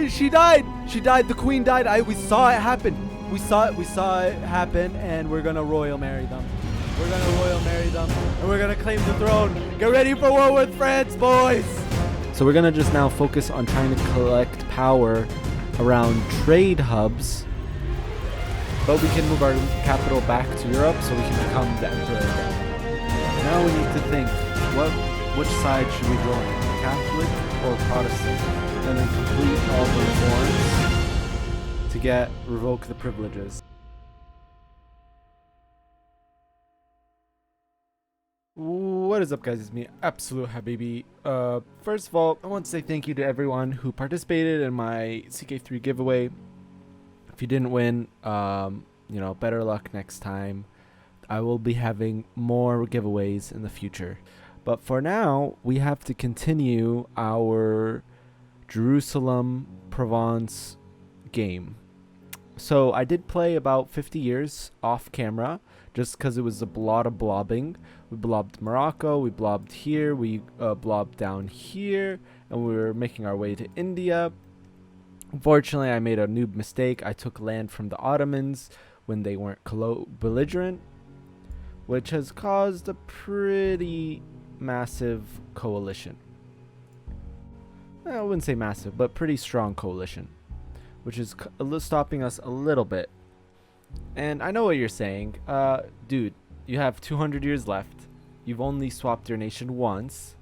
She died. She died. The queen died. We saw it happen. We saw it happen, and we're gonna royal marry them. We're gonna royal marry them, and we're gonna claim the throne. Get ready for war with France, boys. So we're gonna just now focus on trying to collect power around trade hubs, but we can move our capital back to Europe so we can become the emperor again. Now we need to think, which side should we join, Catholic or Protestant? And then complete all the reforms to revoke the privileges. What is up, guys? It's me, Absolute Habibi. First of all, I want to say thank you to everyone who participated in my CK3 giveaway. If you didn't win, better luck next time. I will be having more giveaways in the future. But for now, we have to continue our Jerusalem Provence game. So I did play about 50 years off camera just because it was a lot of blobbing. We blobbed Morocco, we blobbed here, we blobbed down here, and we were making our way to India. Unfortunately, I made a noob mistake. I took land from the Ottomans when they weren't belligerent, which has caused a pretty massive coalition. I wouldn't say massive, but pretty strong coalition, which is stopping us a little bit. And I know what you're saying. Dude, you have 200 years left. You've only swapped your nation once,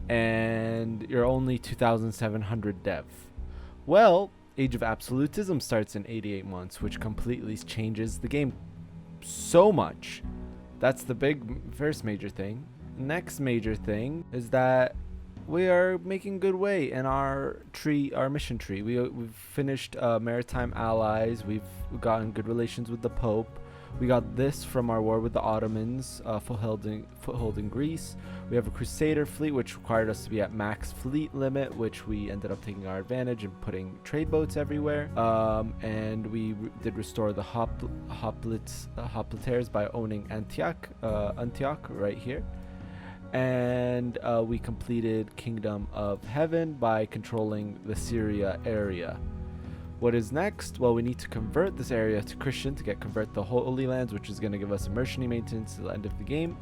and you're only 2,700 dev. Well, Age of Absolutism starts in 88 months, which completely changes the game so much. That's the first major thing. Next major thing is that we are making good way in our mission tree. We've finished maritime allies. We've gotten good relations with the Pope. We got this from our war with the Ottomans, foothold in Greece. We have a Crusader fleet, which required us to be at max fleet limit, which we ended up taking our advantage and putting trade boats everywhere. And we did restore the hoplites by owning Antioch right here. And we completed Kingdom of Heaven by controlling the Syria area. What is next? Well, we need to convert this area to Christian to convert the Holy Lands, which is going to give us mercenary maintenance at the end of the game.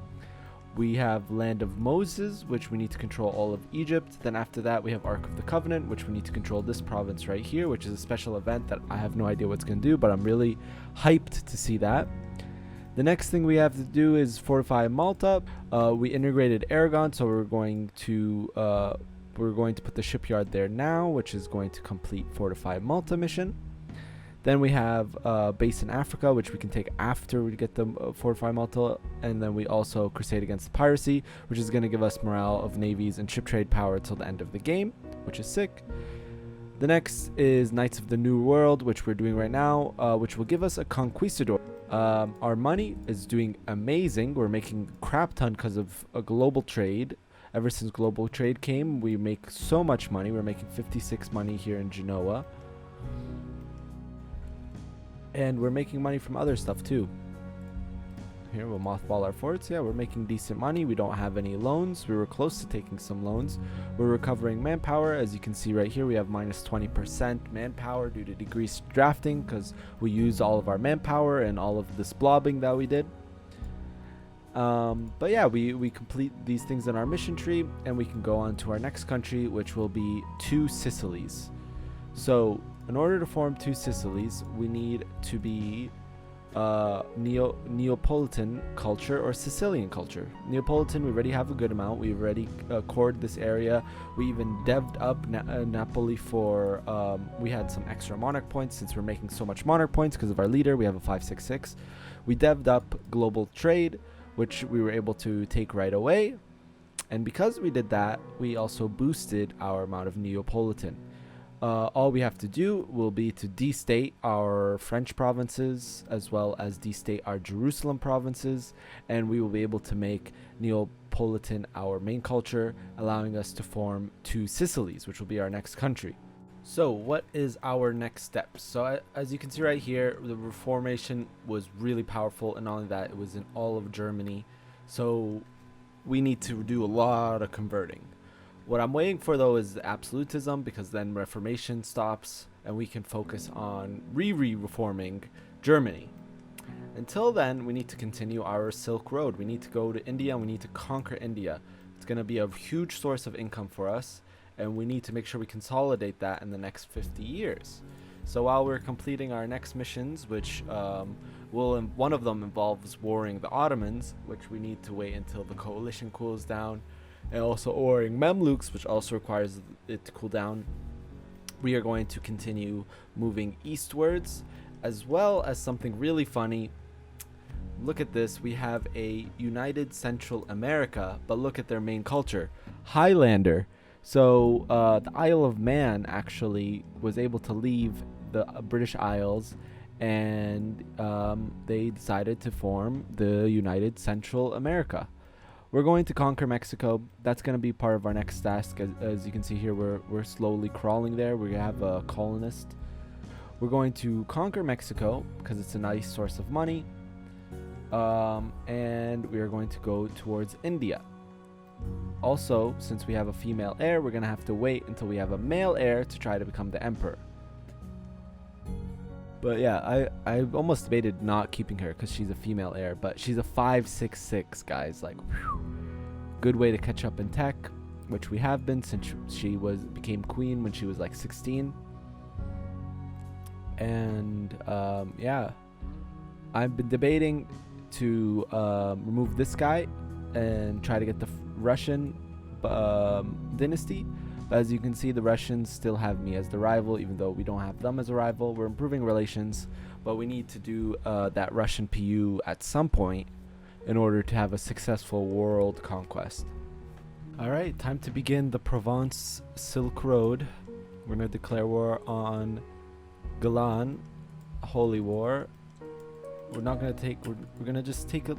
We have Land of Moses, which we need to control all of Egypt. Then after that, we have Ark of the Covenant, which we need to control this province right here, which is a special event that I have no idea what's going to do, but I'm really hyped to see that. The next thing we have to do is fortify Malta. We integrated Aragon, so we're going to put the shipyard there now, which is going to complete fortify Malta mission. Then we have base in Africa, which we can take after we get the fortify Malta, and then we also crusade against piracy, which is going to give us morale of navies and ship trade power till the end of the game, which is sick. The next is Knights of the New World, which we're doing right now, which will give us a conquistador. Our money is doing amazing. We're making crap ton because of a global trade. Ever since global trade came, we make so much money. We're making 56 money here in Genoa. And we're making money from other stuff too. Here we'll mothball our forts. Yeah, we're making decent money. We don't have any loans. We were close to taking some loans. We're recovering manpower. As you can see right here, we have minus 20% manpower due to decreased drafting because we used all of our manpower and all of this blobbing that we did. But yeah, we complete these things in our mission tree, and we can go on to our next country, which will be 2 Sicilies. So in order to form 2 Sicilies, we need to be Neapolitan culture or Sicilian culture. Neapolitan, we already have a good amount. We've already cored this area. We even devved up Napoli for we had some extra monarch points since we're making so much monarch points because of our leader. We have a 566. We devved up global trade, which we were able to take right away. And because we did that, we also boosted our amount of Neapolitan. All we have to do will be to destate our French provinces as well as destate our Jerusalem provinces, and we will be able to make Neapolitan our main culture, allowing us to form 2 Sicilies, which will be our next country. So what is our next step? So as you can see right here, the Reformation was really powerful, and not only that, it was in all of Germany. So we need to do a lot of converting. What I'm waiting for though is absolutism, because then Reformation stops and we can focus on reforming Germany. Until then, we need to continue our Silk Road. We need to go to India and we need to conquer India. It's going to be a huge source of income for us, and we need to make sure we consolidate that in the next 50 years. So while we're completing our next missions, which one of them involves warring the Ottomans, which we need to wait until the coalition cools down, and also warring Mamluks, which also requires it to cool down, we are going to continue moving eastwards, as well as something really funny. Look at this. We have a United Central America, but look at their main culture, Highlander. So the Isle of Man actually was able to leave the British Isles, and they decided to form the United Central America. We're going to conquer Mexico. That's going to be part of our next task. As you can see here, we're slowly crawling there. We have a colonist. We're going to conquer Mexico because it's a nice source of money. And we are going to go towards India. Also, since we have a female heir, we're going to have to wait until we have a male heir to try to become the emperor. But yeah, I almost debated not keeping her because she's a female heir, but she's a 5'6", guys. Like, whew. Good way to catch up in tech, which we have been since she became queen when she was like 16. And yeah, I've been debating to remove this guy and try to get the Russian dynasty. But as you can see, the Russians still have me as the rival, even though we don't have them as a rival. We're improving relations, but we need to do that Russian PU at some point in order to have a successful world conquest. Alright, time to begin the Provence Silk Road. We're going to declare war on Galan, Holy War. We're not going to take, we're going to just take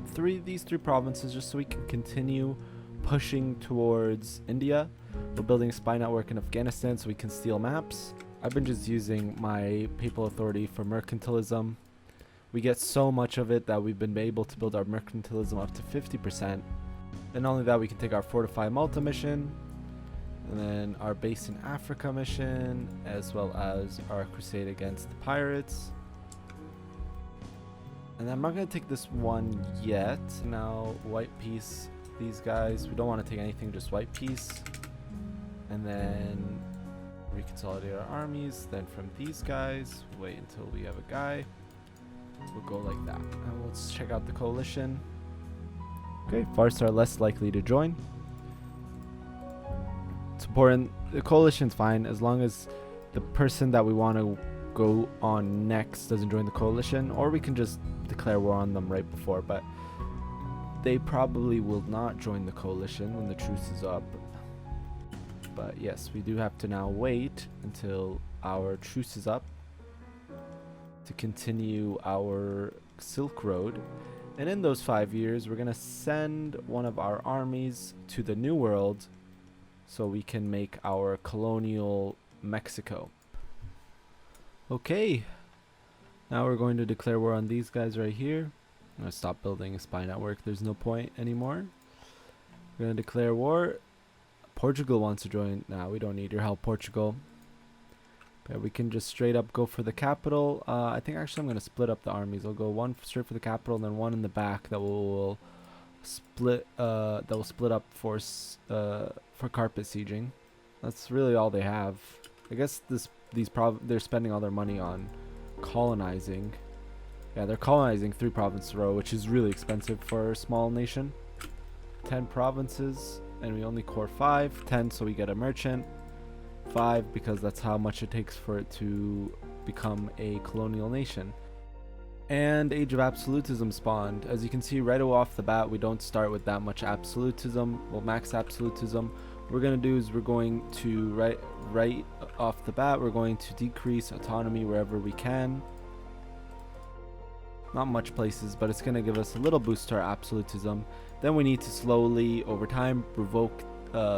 these three provinces just so we can continue pushing towards India. We're building a spy network in Afghanistan so we can steal maps. I've been just using my papal authority for mercantilism. We get so much of it that we've been able to build our mercantilism up to 50%. And not only that, we can take our Fortify Malta mission, and then our Base in Africa mission, as well as our crusade against the pirates. And I'm not going to take this one yet. Now, white peace, these guys. We don't want to take anything, just white peace. And then reconsolidate our armies. Then from these guys, wait until we have a guy. We'll go like that. And let's check out the coalition. Okay, Farsi are less likely to join. It's important. The coalition's fine as long as the person that we want to go on next doesn't join the coalition, or we can just declare war on them right before, but they probably will not join the coalition when the truce is up. But yes, we do have to now wait until our truce is up to continue our Silk Road. And in those 5 years, we're going to send one of our armies to the New World so we can make our colonial Mexico. Okay, now we're going to declare war on these guys right here. I'm going to stop building a spy network. There's no point anymore. We're going to declare war. Portugal wants to join. Nah, we don't need your help, Portugal. But we can just straight up go for the capital. I think actually I'm going to split up the armies. I'll go one straight for the capital and then one in the back that will split up for carpet sieging. That's really all they have. I guess they're spending all their money on colonizing. Yeah, they're colonizing 3 provinces in a row, which is really expensive for a small nation. 10 provinces, and we only core 5. 10 so we get a merchant. 5 because that's how much it takes for it to become a colonial nation. And Age of Absolutism spawned. As you can see right off the bat, we don't start with that much absolutism. Well, max absolutism. What we're going to do is we're going to, right off the bat, we're going to decrease autonomy wherever we can. Not much places, but it's going to give us a little boost to our absolutism. Then we need to slowly, over time, revoke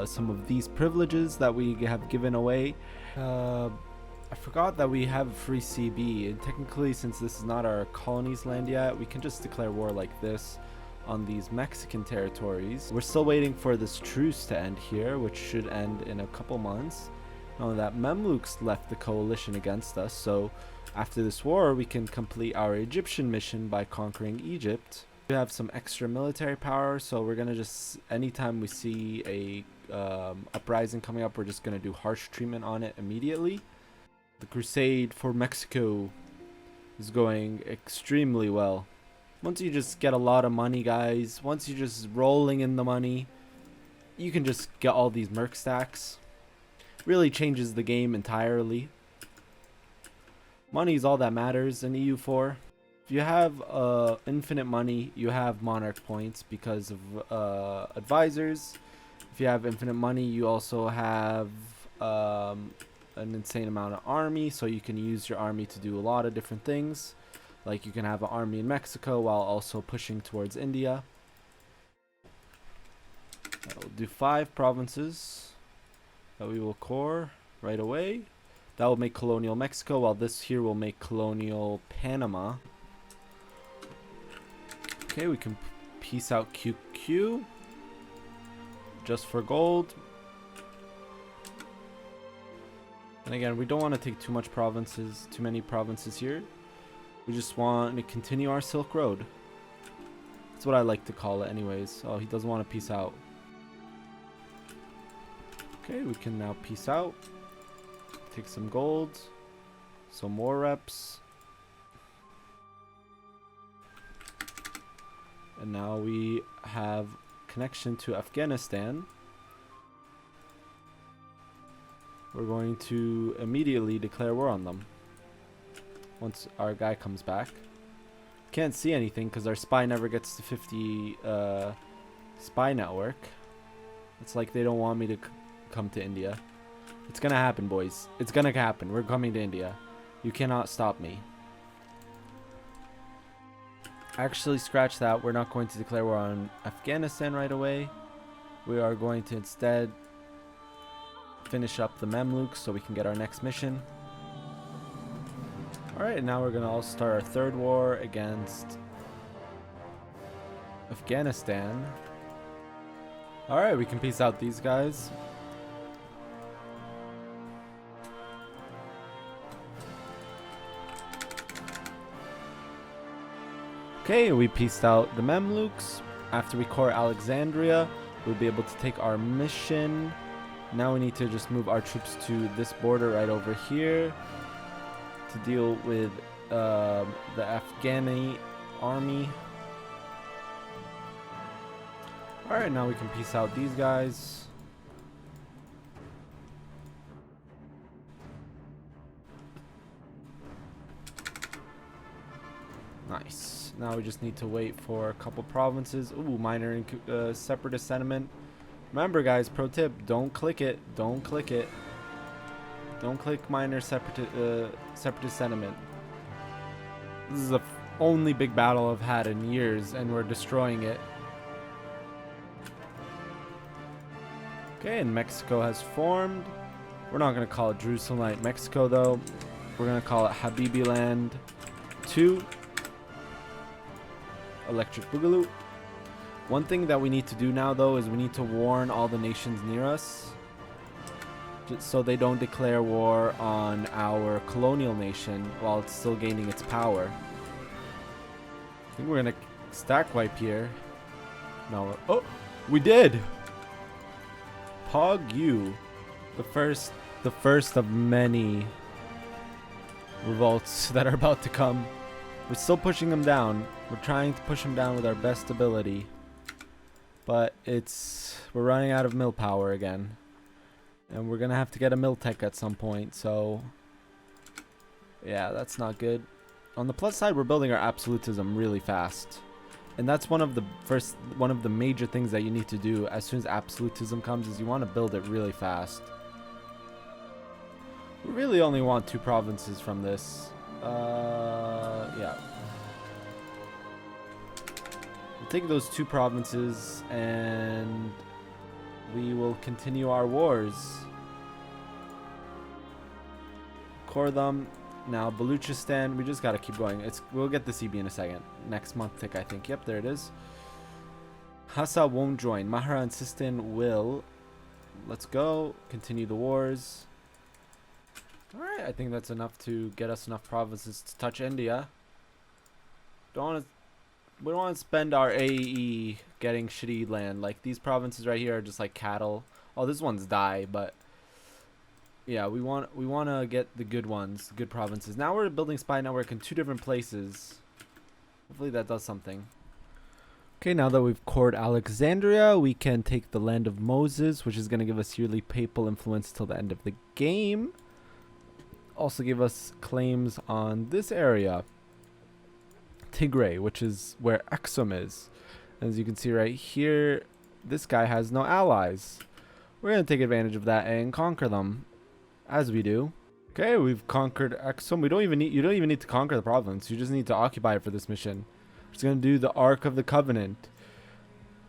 some of these privileges that we have given away. I forgot that we have free CB, and technically, since this is not our colony's land yet, we can just declare war like this. on these Mexican territories. We're still waiting for this truce to end here, which should end in a couple months. Now that Mamluks left the coalition against us, so after this war we can complete our Egyptian mission by conquering Egypt. We have some extra military power, so we're gonna just, anytime we see a uprising coming up, we're just gonna do harsh treatment on it immediately. The crusade for Mexico is going extremely well. Once you just get a lot of money, guys, once you're just rolling in the money, you can just get all these merc stacks. Really changes the game entirely. Money is all that matters in EU4. If you have infinite money, you have monarch points because of advisors. If you have infinite money, you also have an insane amount of army, so you can use your army to do a lot of different things. Like you can have an army in Mexico while also pushing towards India. We'll do 5 provinces that we will core right away. That will make colonial Mexico, while this here will make colonial Panama. Okay, we can piece out QQ just for gold. And again, we don't want to take too many provinces here. We just want to continue our Silk Road. That's what I like to call it anyways. Oh, he doesn't want to peace out. Okay, we can now peace out. Take some gold. Some more reps. And now we have connection to Afghanistan. We're going to immediately declare war on them once our guy comes back. Can't see anything because our spy never gets to 50 spy network. It's like they don't want me to come to India. It's gonna happen, boys. It's gonna happen. We're coming to India. You cannot stop me. Actually, scratch that. We're not going to declare war on Afghanistan right away. We are going to instead finish up the Mamluks so we can get our next mission. Alright, now we're going to also start our third war against Afghanistan. Alright, we can peace out these guys. Okay, we pieced out the Mamluks. After we core Alexandria, we'll be able to take our mission. Now we need to just move our troops to this border right over here to deal with the Afghani army. Alright, now we can piece out these guys. Nice. Now we just need to wait for a couple provinces. Ooh, minor separatist sentiment. Remember, guys, pro tip: don't click it. Don't click it. Don't click minor separatist sentiment. This is the only big battle I've had in years, and we're destroying it. Okay, and Mexico has formed. We're not gonna call it Jerusalem like Mexico, though. We're gonna call it Habibi Land 2. Electric Boogaloo. One thing that we need to do now, though, is we need to warn all the nations near us, just so they don't declare war on our colonial nation while it's still gaining its power. I think we're gonna stack wipe here. No. Oh, we did. Pog you, the first of many revolts that are about to come. We're still pushing them down. We're trying to push them down with our best ability. But we're running out of mill power again. And we're gonna have to get a mill tech at some point, so yeah, that's not good. On the plus side, we're building our absolutism really fast. And that's one of the major things that you need to do as soon as absolutism comes, is you want to build it really fast. We really only want 2 provinces from this. Yeah. We'll take those 2 provinces and we will continue our wars. Core them. Now Baluchistan, we just gotta keep going. We'll get the CB in a second. Next month tick, I think. Yep, there it is. Hassa won't join. Mahara and Sistan will. Let's go. Continue the wars. Alright, I think that's enough to get us enough provinces to touch India. We don't want to spend our AE getting shitty land. Like, these provinces right here are just like cattle. Oh, this one's die, but yeah, we want to get the good ones, good provinces. Now we're building spy network in 2 different places. Hopefully that does something. Okay, now that we've cored Alexandria, we can take the land of Moses, which is going to give us yearly papal influence till the end of the game. Also give us claims on this area, Tigray, which is where Aksum is. As you can see right here, this guy has no allies. We're going to take advantage of that and conquer them, as we do. Okay, we've conquered Aksum. You don't even need to conquer the province. You just need to occupy it for this mission. We're just going to do the Ark of the Covenant.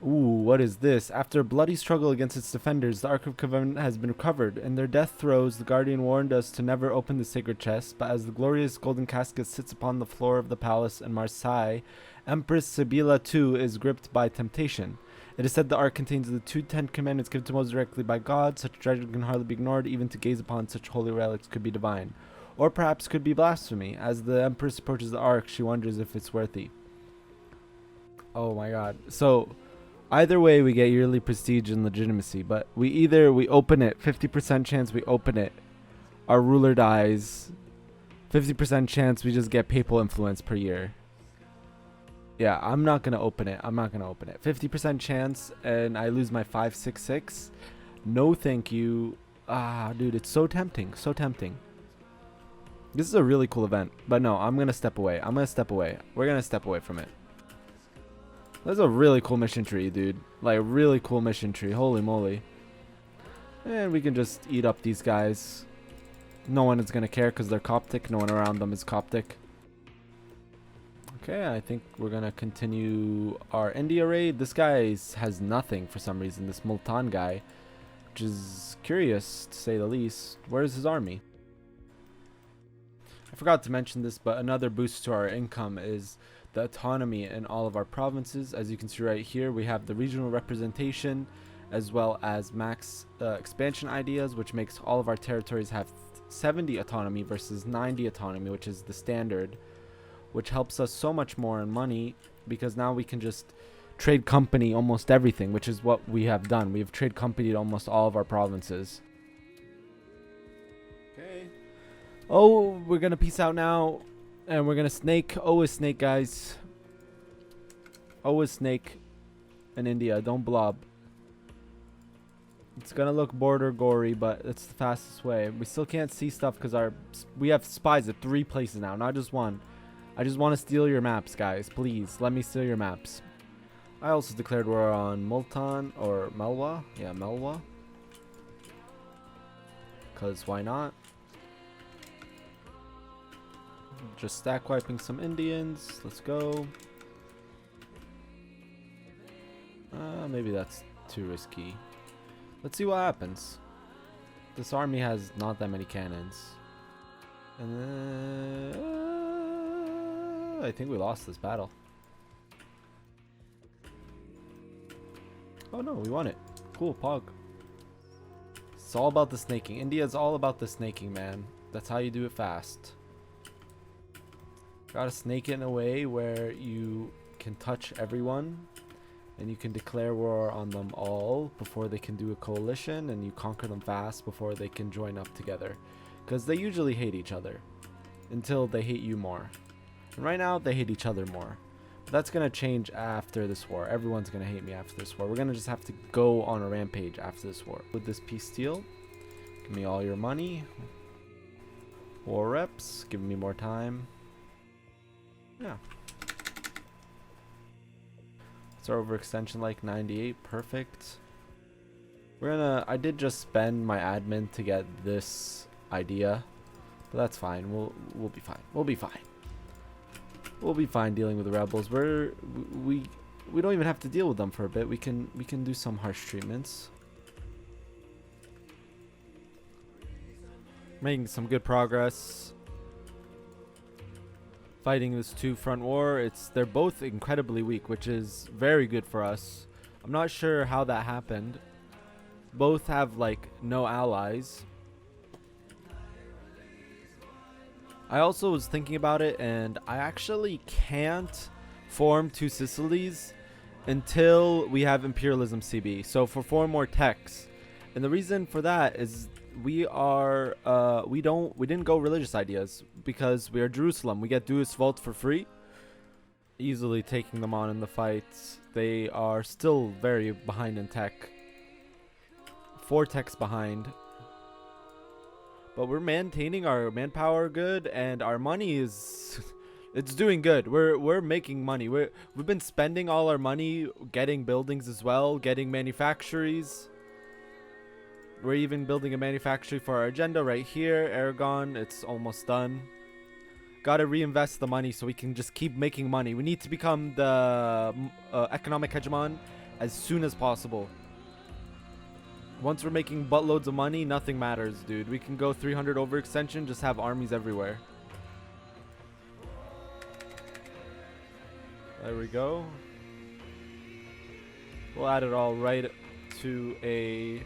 Ooh, what is this? After a bloody struggle against its defenders, the Ark of Covenant has been recovered. In their death throes, the Guardian warned us to never open the sacred chest, but as the glorious golden casket sits upon the floor of the palace in Marseille, Empress Sibilla II is gripped by temptation. It is said the Ark contains the 2 Ten Commandments given to Moses directly by God. Such treasure can hardly be ignored. Even to gaze upon such holy relics could be divine. Or perhaps could be blasphemy. As the Empress approaches the Ark, she wonders if it's worthy. Oh my god. So either way, we get yearly prestige and legitimacy, but we open it, 50% chance we open it, our ruler dies, 50% chance we just get papal influence per year. Yeah, I'm not going to open it. 50% chance and I lose my 566. No thank you. Ah, dude, it's so tempting. This is a really cool event, but no, I'm going to step away. We're going to step away from it. That's a really cool mission tree, dude. Like, really cool mission tree. Holy moly. And we can just eat up these guys. No one is going to care because they're Coptic. No one around them is Coptic. Okay, I think we're going to continue our India raid. This guy has nothing for some reason. This Multan guy. Which is curious, to say the least. Where's his army? I forgot to mention this, but another boost to our income is the autonomy in all of our provinces. As you can see right here, we have the regional representation as well as max expansion ideas, which makes all of our territories have 70 autonomy versus 90 autonomy, which is the standard, which helps us so much more in money because now we can just trade company almost everything, which is what we have done. We have trade companied almost all of our provinces. Okay. Oh, we're gonna peace out now. And we're gonna snake. O is snake, guys. O is snake in India. Don't blob. It's gonna look border gory, but it's the fastest way. We still can't see stuff because we have spies at 3 places now, not just 1. I just want to steal your maps, guys. Please, let me steal your maps. I also declared war on Multan or Melwa. Yeah, Melwa. Because why not? Just stack wiping some Indians. Let's go. Maybe that's too risky. Let's see what happens. This army has not that many cannons. And I think we lost this battle. Oh no, we won it. Cool, Pog. It's all about the snaking. India is all about the snaking, man. That's how you do it fast. Gotta snake it in a way where you can touch everyone and you can declare war on them all before they can do a coalition, and you conquer them fast before they can join up together, because they usually hate each other until they hate you more. And right now they hate each other more, but that's gonna change after this war. Everyone's gonna hate me after this war. We're gonna just have to go on a rampage after this war. With this peace deal, give me all your money. War reps, give me more time. Yeah. It's our overextension like 98. Perfect. I did just spend my admin to get this idea, but that's fine. We'll be fine. We'll be fine dealing with the rebels. We don't even have to deal with them for a bit. We can do some harsh treatments. Making some good progress. Fighting this 2-front war. They're both incredibly weak, which is very good for us. I'm not sure how that happened. Both have like no allies. I also was thinking about it, and I actually can't form two Sicilies until we have Imperialism CB. So for 4 more techs. And the reason for that is we didn't go religious ideas because we are Jerusalem. We get Deus Vult for free. Easily taking them on in the fights. They are still very behind in tech. 4 techs behind. But we're maintaining our manpower good, and our money is it's doing good. We're making money. We've been spending all our money getting buildings as well, getting manufactories. We're even building a manufactory for our agenda right here, Aragon. It's almost done. Gotta reinvest the money so we can just keep making money. We need to become the economic hegemon as soon as possible. Once we're making buttloads of money, nothing matters, dude. We can go 300 overextension, just have armies everywhere. There we go. We'll add it all right to a...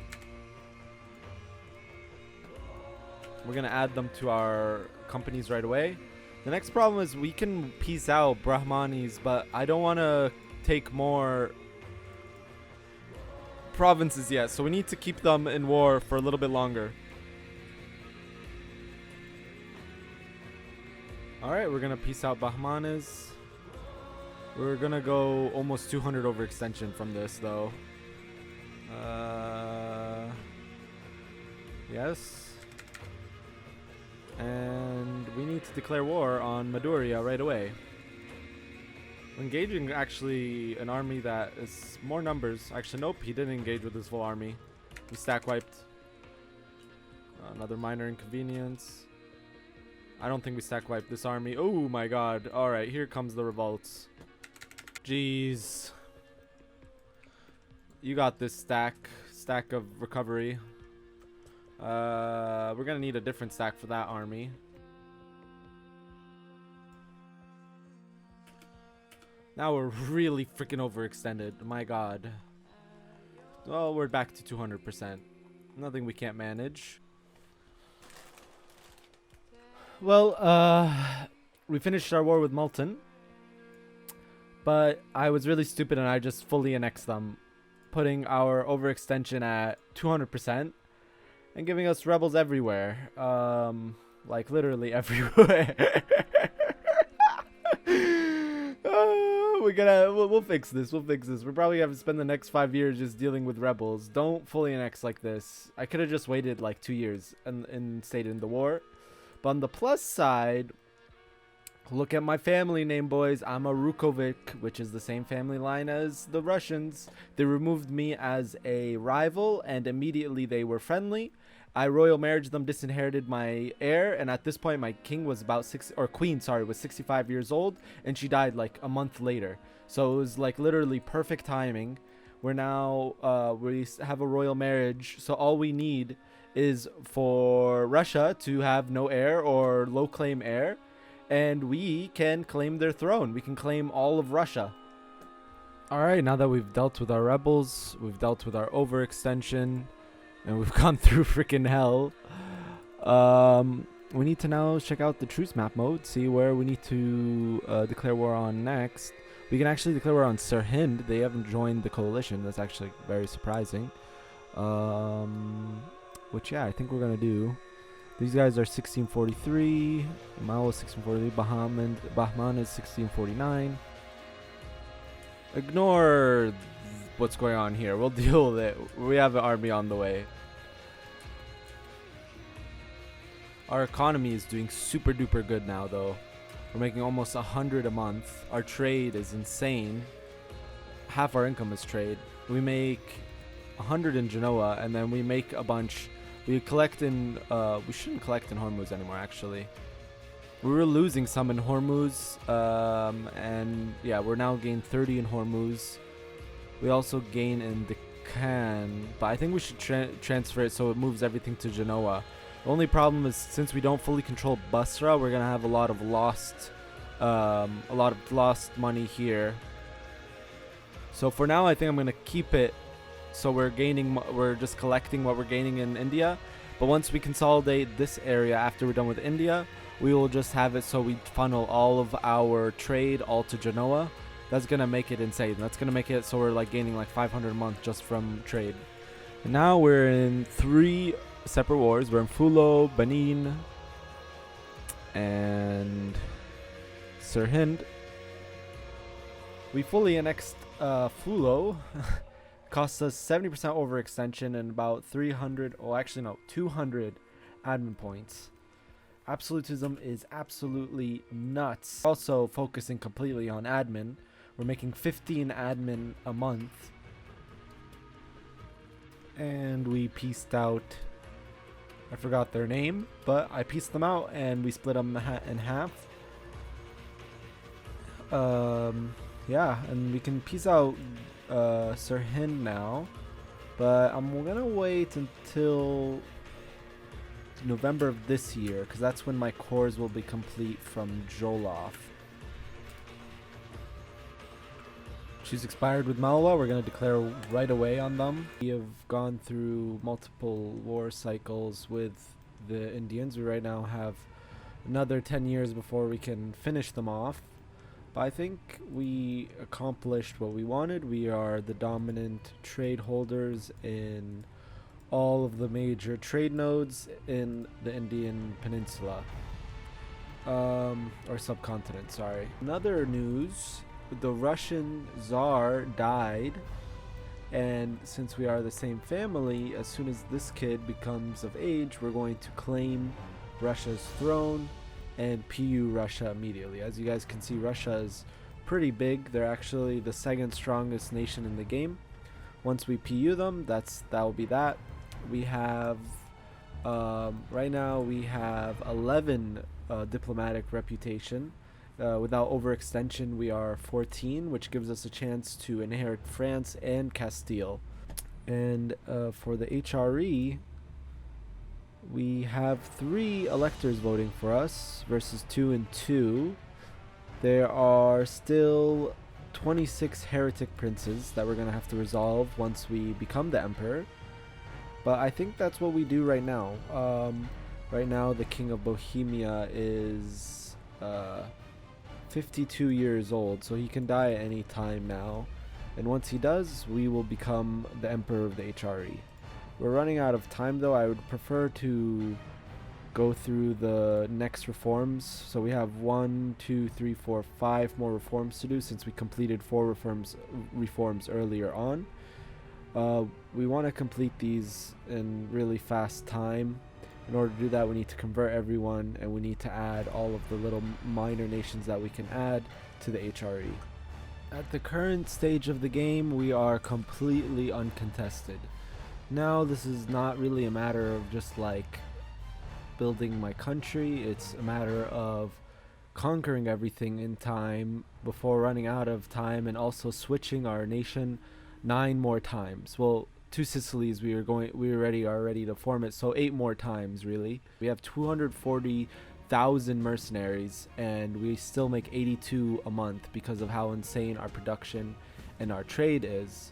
We're gonna add them to our companies right away. The next problem is we can peace out Brahmanis, but I don't want to take more provinces yet, so we need to keep them in war for a little bit longer. Alright, we're gonna peace out Bahmanis. We're gonna go almost 200 overextension from this though. Yes. And we need to declare war on Maduria right away. Engaging actually an army that is more numbers. Actually, nope, he didn't engage with his full army. He stack wiped. Another minor inconvenience. I don't think we stack wiped this army. Oh my god. Alright, here comes the revolts. Jeez. You got this stack of recovery. We're gonna need a different stack for that army. Now we're really freaking overextended. My god. Well, we're back to 200%. Nothing we can't manage. Well, we finished our war with Multan. But I was really stupid and I just fully annexed them. Putting our overextension at 200%. And giving us rebels everywhere. Like literally everywhere. We'll fix this. We'll fix this. We're probably have to spend the next 5 years just dealing with rebels. Don't fully annex like this. I could have just waited like 2 years and stayed in the war. But on the plus side, look at my family name, boys. I'm a Rukovic, which is the same family line as the Russians. They removed me as a rival, and immediately they were friendly. I royal marriaged them, disinherited my heir, and at this point my king was about queen was 65 years old, and she died like a month later. So it was like literally perfect timing. We're now we have a royal marriage, so all we need is for Russia to have no heir or low claim heir, and we can claim their throne. We can claim all of Russia. Alright, now that we've dealt with our rebels, we've dealt with our overextension, and we've gone through freaking hell, we need to now check out the truce map mode, see where we need to declare war on next. We can actually declare war on Sirhind. They haven't joined the coalition. That's actually very surprising. Which, yeah, I think we're going to do. These guys are 1643. Mao is 1643. Bahman is 1649. Ignore what's going on here. We'll deal with it. We have an army on the way. Our economy is doing super duper good now, though. We're making almost 100 a month. Our trade is insane. Half our income is trade. We make 100 in Genoa, and then we make a bunch. We collect in... we shouldn't collect in Hormuz anymore, actually. We were losing some in Hormuz, and yeah, we're now gained 30 in Hormuz. We also gain in Deccan, but I think we should transfer it so it moves everything to Genoa. The only problem is since we don't fully control Basra, we're gonna have a lot of lost money here. So for now, I think I'm gonna keep it. So we're just collecting what we're gaining in India. But once we consolidate this area after we're done with India, we will just have it so we funnel all of our trade all to Genoa. That's gonna make it insane. That's gonna make it so we're like gaining like 500 a month just from trade. And now we're in 3 separate wars. We're in Fulo, Benin, and Sirhind. We fully annexed Fulo. Costs us 70% overextension and about 200 admin points. Absolutism is absolutely nuts. Also focusing completely on admin. We're making 15 admin a month. And we pieced out, I forgot their name, but I pieced them out and we split them in half. Yeah, and we can piece out Sirhind now, but I'm gonna wait until November of this year because that's when my cores will be complete from Jolof. She's expired with Malwa. We're gonna declare right away on them. We have gone through multiple war cycles with the Indians. We right now have another 10 years before we can finish them off. But I think we accomplished what we wanted. We are the dominant trade holders in all of the major trade nodes in the Indian Peninsula. Or subcontinent, sorry. Another news, the Russian Tsar died. And since we are the same family, as soon as this kid becomes of age, we're going to claim Russia's throne and PU Russia immediately. As you guys can see, Russia is pretty big. They're actually the second strongest nation in the game. Once we PU them, that will be that. We have right now we have 11 diplomatic reputation. Without overextension, we are 14, which gives us a chance to inherit France and Castile. And for the HRE, we have 3 electors voting for us versus 2 and 2. There are still 26 heretic princes that we're going to have to resolve once we become the emperor. But I think that's what we do right now. Right now, the King of Bohemia is 52 years old, so he can die at any time now. And once he does, we will become the emperor of the HRE. We're running out of time though. I would prefer to go through the next reforms. So we have 1, 2, 3, 4, 5 more reforms to do since we completed 4 reforms earlier on. We want to complete these in really fast time. In order to do that, we need to convert everyone and we need to add all of the little minor nations that we can add to the HRE. At the current stage of the game, we are completely uncontested. Now this is not really a matter of just like building my country, it's a matter of conquering everything in time before running out of time and also switching our nation 9 more times. Well, 2 Sicilies we already are ready to form it, so 8 more times really. We have 240,000 mercenaries and we still make 82 a month because of how insane our production and our trade is.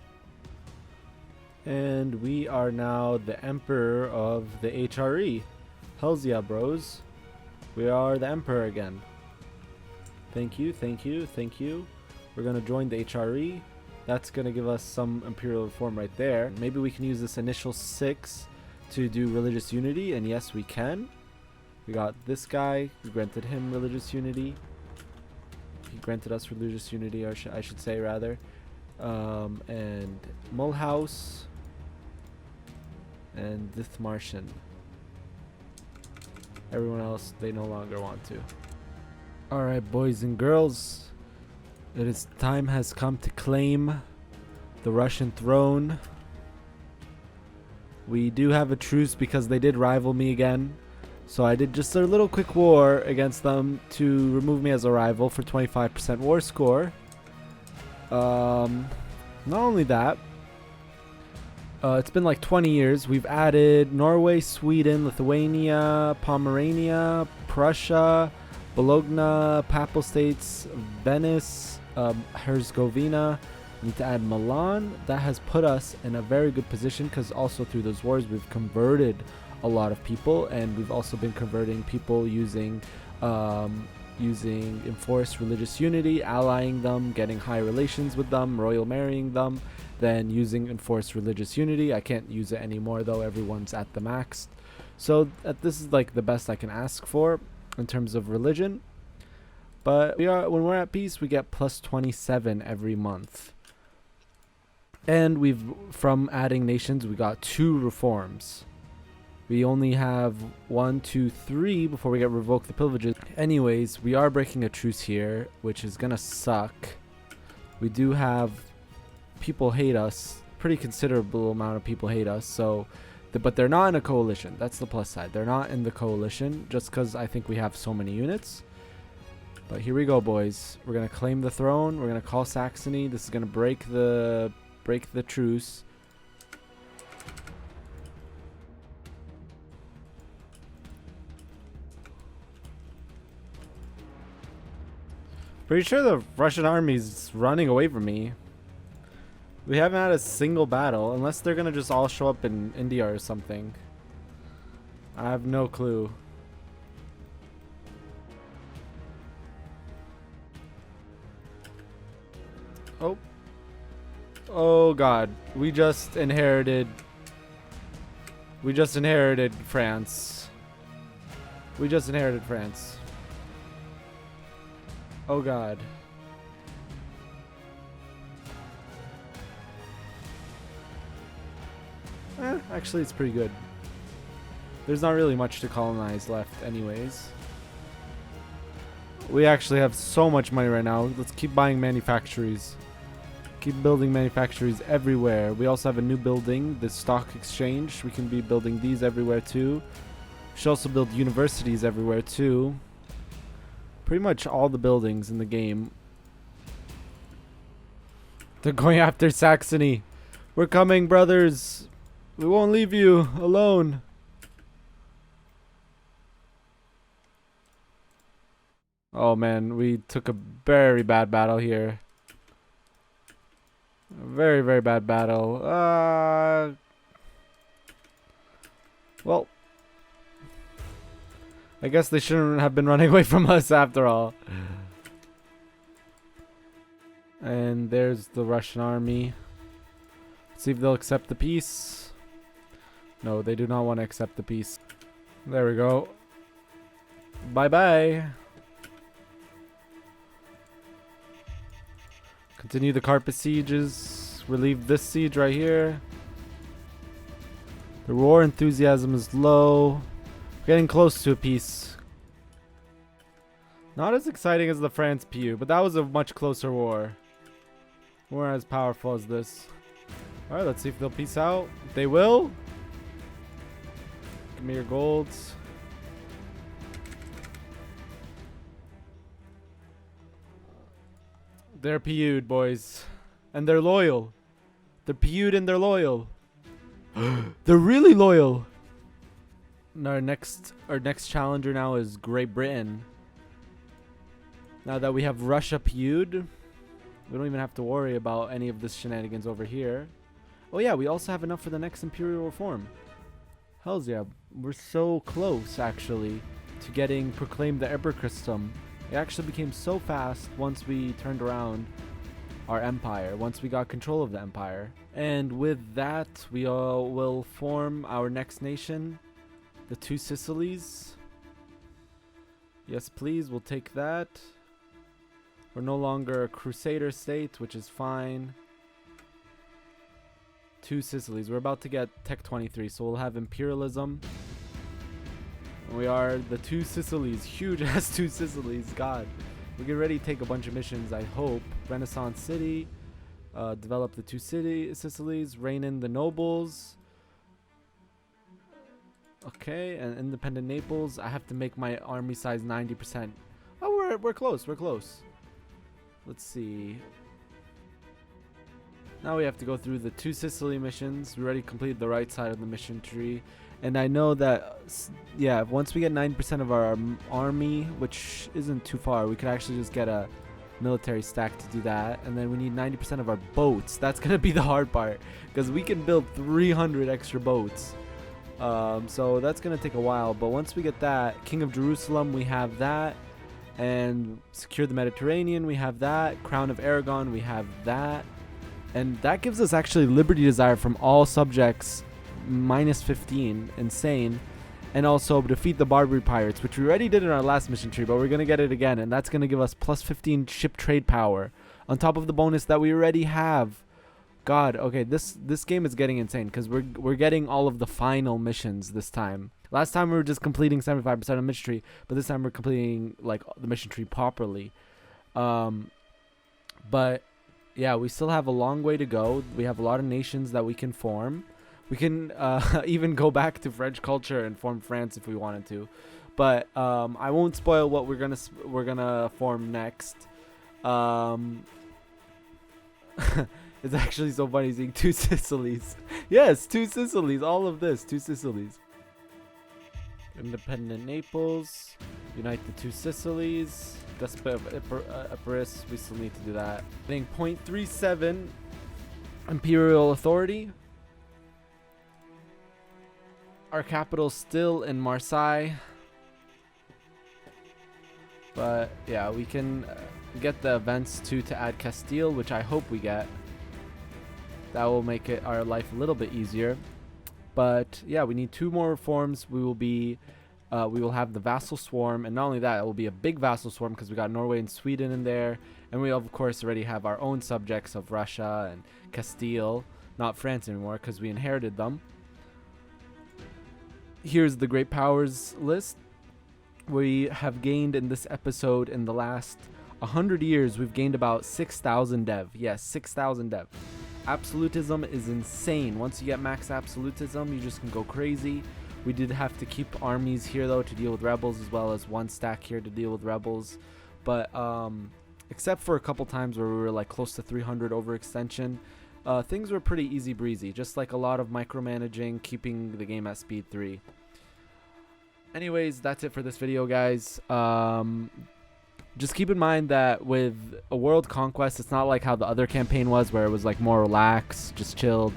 And we are now the emperor of the HRE. Hells yeah, bros. We are the emperor again. Thank you, thank you, thank you. We're gonna join the HRE. That's gonna give us some imperial reform right there. Maybe we can use this initial 6 to do religious unity, and yes, we can. We got this guy. We granted him religious unity. He granted us religious unity, or I should say rather. And Mulhouse. And Dithmartian. Everyone else, they no longer want to. Alright, boys and girls. Time has come to claim the Russian throne. We do have a truce because they did rival me again. So I did just a little quick war against them to remove me as a rival for 25% war score. Not only that, it's been like 20 years. We've added Norway, Sweden, Lithuania, Pomerania, Prussia, Bologna, Papal States, Venice, Herzegovina, We need to add Milan. That has put us in a very good position because also through those wars we've converted a lot of people, and we've also been converting people using enforced religious unity, allying them, getting high relations with them, royal marrying them, then using enforced religious unity. I can't use it anymore though, everyone's at the max. So this is like the best I can ask for in terms of religion. But when we're at peace, we get plus 27 every month. And from adding nations, we got 2 reforms. We only have 1, 2, 3 before we get revoked the privileges. Anyways, we are breaking a truce here, which is gonna suck. We do have people hate us. Pretty considerable amount of people hate us. But they're not in a coalition. That's the plus side. They're not in the coalition just because I think we have so many units. But here we go, boys. We're gonna claim the throne. We're gonna call Saxony. This is gonna break the truce. Pretty sure the Russian army's running away from me. We haven't had a single battle, unless they're gonna just all show up in India or something. I have no clue. Oh. Oh god. We just inherited France. We just inherited France. Oh god. Actually it's pretty good. There's not really much to colonize left anyways. We actually have so much money right now. Let's keep buying manufactories. Keep building manufactories everywhere. We also have a new building, the stock exchange. We can be building these everywhere too. We should also build universities everywhere too. Pretty much all the buildings in the game. They're going after Saxony. We're coming, brothers. We won't leave you alone. Oh man, we took a very bad battle here. A very, very bad battle. Well, I guess they shouldn't have been running away from us after all. And there's the Russian army. Let's see if they'll accept the peace. No, they do not want to accept the peace. There we go. Bye-bye. Continue the carpet sieges. Relieve this siege right here. The war enthusiasm is low. Getting close to a peace. Not as exciting as the France PU, but that was a much closer war. We weren't as powerful as this. Alright, let's see if they'll peace out. They will. Give me your golds. They're PU'd, boys. And they're loyal. They're PU'd and they're loyal. They're really loyal. And our next challenger now is Great Britain. Now that we have Russia PU'd, we don't even have to worry about any of this shenanigans over here. Oh yeah, we also have enough for the next imperial reform. Hells yeah, we're so close actually to getting proclaimed the Eberchristum. It actually became so fast once we turned around our empire, once we got control of the empire. And with that, we all will form our next nation, the Two Sicilies. Yes, please, we'll take that. We're no longer a crusader state, which is fine. Two Sicilies. We're about to get Tech 23, so we'll have imperialism. We are the Two Sicilies. Huge ass Two Sicilies. God. We get ready to take a bunch of missions, I hope. Renaissance City. Develop the Two Sicilies. Rein in the nobles. Okay, and independent Naples. I have to make my army size 90%. Oh, we're close. We're close. Let's see. Now we have to go through the Two Sicily missions. We already completed the right side of the mission tree. And I know that, yeah, once we get 9% of our army, which isn't too far, we could actually just get a military stack to do that. And then we need 90% of our boats. That's going to be the hard part, because we can build 300 extra boats. So that's going to take a while. But once we get that, King of Jerusalem, we have that. And secure the Mediterranean, we have that. Crown of Aragon, we have that. And that gives us actually liberty desire from all subjects, minus 15. Insane. And also defeat the Barbary pirates, which we already did in our last mission tree, but we're going to get it again. And that's going to give us plus 15 ship trade power on top of the bonus that we already have. God, okay, this game is getting insane, because we're getting all of the final missions this time. Last time we were just completing 75% of mission tree, but this time we're completing like the mission tree properly. But yeah, we still have a long way to go. We have a lot of nations that we can form. We can even go back to French culture and form France if we wanted to. But I won't spoil what we're gonna form next. It's actually so funny seeing 2 Sicilies. Yes, 2 Sicilies. All of this, 2 Sicilies. Independent Naples. Unite the 2 Sicilies. Despot of Epirus. We still need to do that. Getting 0.37 Imperial Authority. Our capital's still in Marseille. But yeah, we can get the events to add Castile, which I hope we get. That will make our life a little bit easier. But yeah, we need 2 more reforms. We will have the vassal swarm, and not only that, it will be a big vassal swarm because we got Norway and Sweden in there, and we of course already have our own subjects of Russia and Castile, not France anymore because we inherited them. Here's the great powers list. We have gained in this episode, in the last 100 years, we've gained about 6,000 dev. Yes, 6,000 dev. Absolutism is insane. Once you get max absolutism, you just can go crazy. We did have to keep armies here though to deal with rebels, as well as 1 stack here to deal with rebels. But except for a couple times where we were like close to 300 overextension, things were pretty easy breezy. Just like a lot of micromanaging, keeping the game at speed 3. Anyways, that's it for this video, guys. Just keep in mind that with a world conquest, it's not like how the other campaign was, where it was like more relaxed, just chill,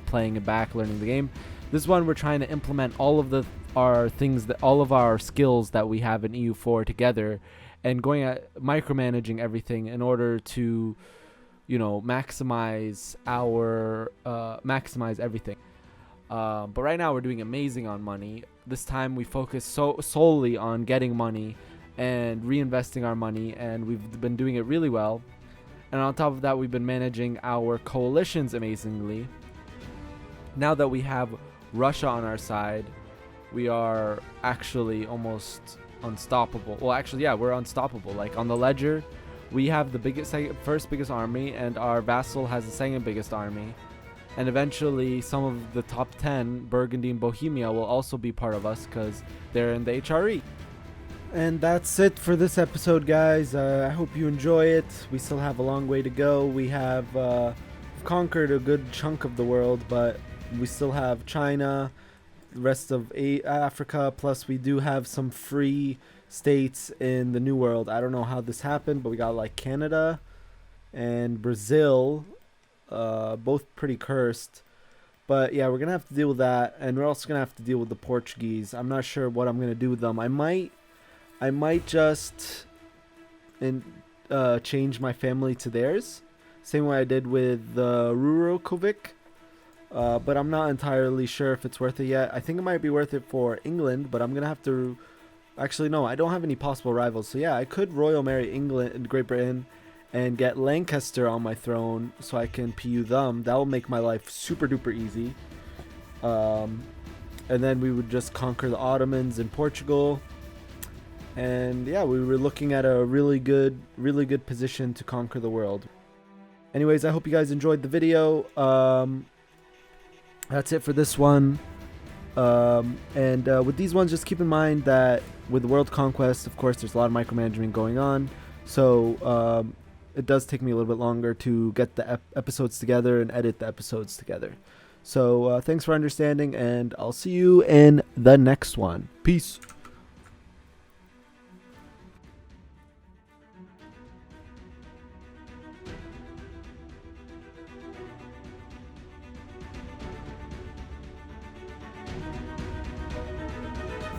playing it back, learning the game. This one, we're trying to implement all of all of our skills that we have in EU4 together, and going at micromanaging everything in order to, you know, maximize everything. But right now we're doing amazing on money. This time we focus solely on getting money and reinvesting our money, and we've been doing it really well. And on top of that, we've been managing our coalitions amazingly. Now that we have Russia on our side, we are actually almost unstoppable. Well, actually, yeah, we're unstoppable. Like on the ledger, we have the first biggest army, and our vassal has the second biggest army. And eventually, some of the top 10, Burgundy and Bohemia, will also be part of us because they're in the HRE. And that's it for this episode, guys. I hope you enjoy it. We still have a long way to go. We have conquered a good chunk of the world, but we still have China, the rest of Africa, plus we do have some free states in the New World. I don't know how this happened, but we got like Canada and Brazil, both pretty cursed. But yeah, we're gonna have to deal with that, and we're also gonna have to deal with the Portuguese. I'm not sure what I'm gonna do with them. I might just change my family to theirs, same way I did with the Rurokovic. But I'm not entirely sure if it's worth it yet. I think it might be worth it for England, but I'm gonna have to. Actually, no, I don't have any possible rivals. So yeah, I could royal marry England and Great Britain, and get Lancaster on my throne so I can PU them. That will make my life super duper easy. And then we would just conquer the Ottomans in Portugal. And yeah, we were looking at a really good position to conquer the world. Anyways, I hope you guys enjoyed the video. That's it for this one. And with these ones, just keep in mind that with the World Conquest, of course, there's a lot of micromanagement going on. So it does take me a little bit longer to get the episodes together and edit the episodes together. So thanks for understanding, and I'll see you in the next one. Peace.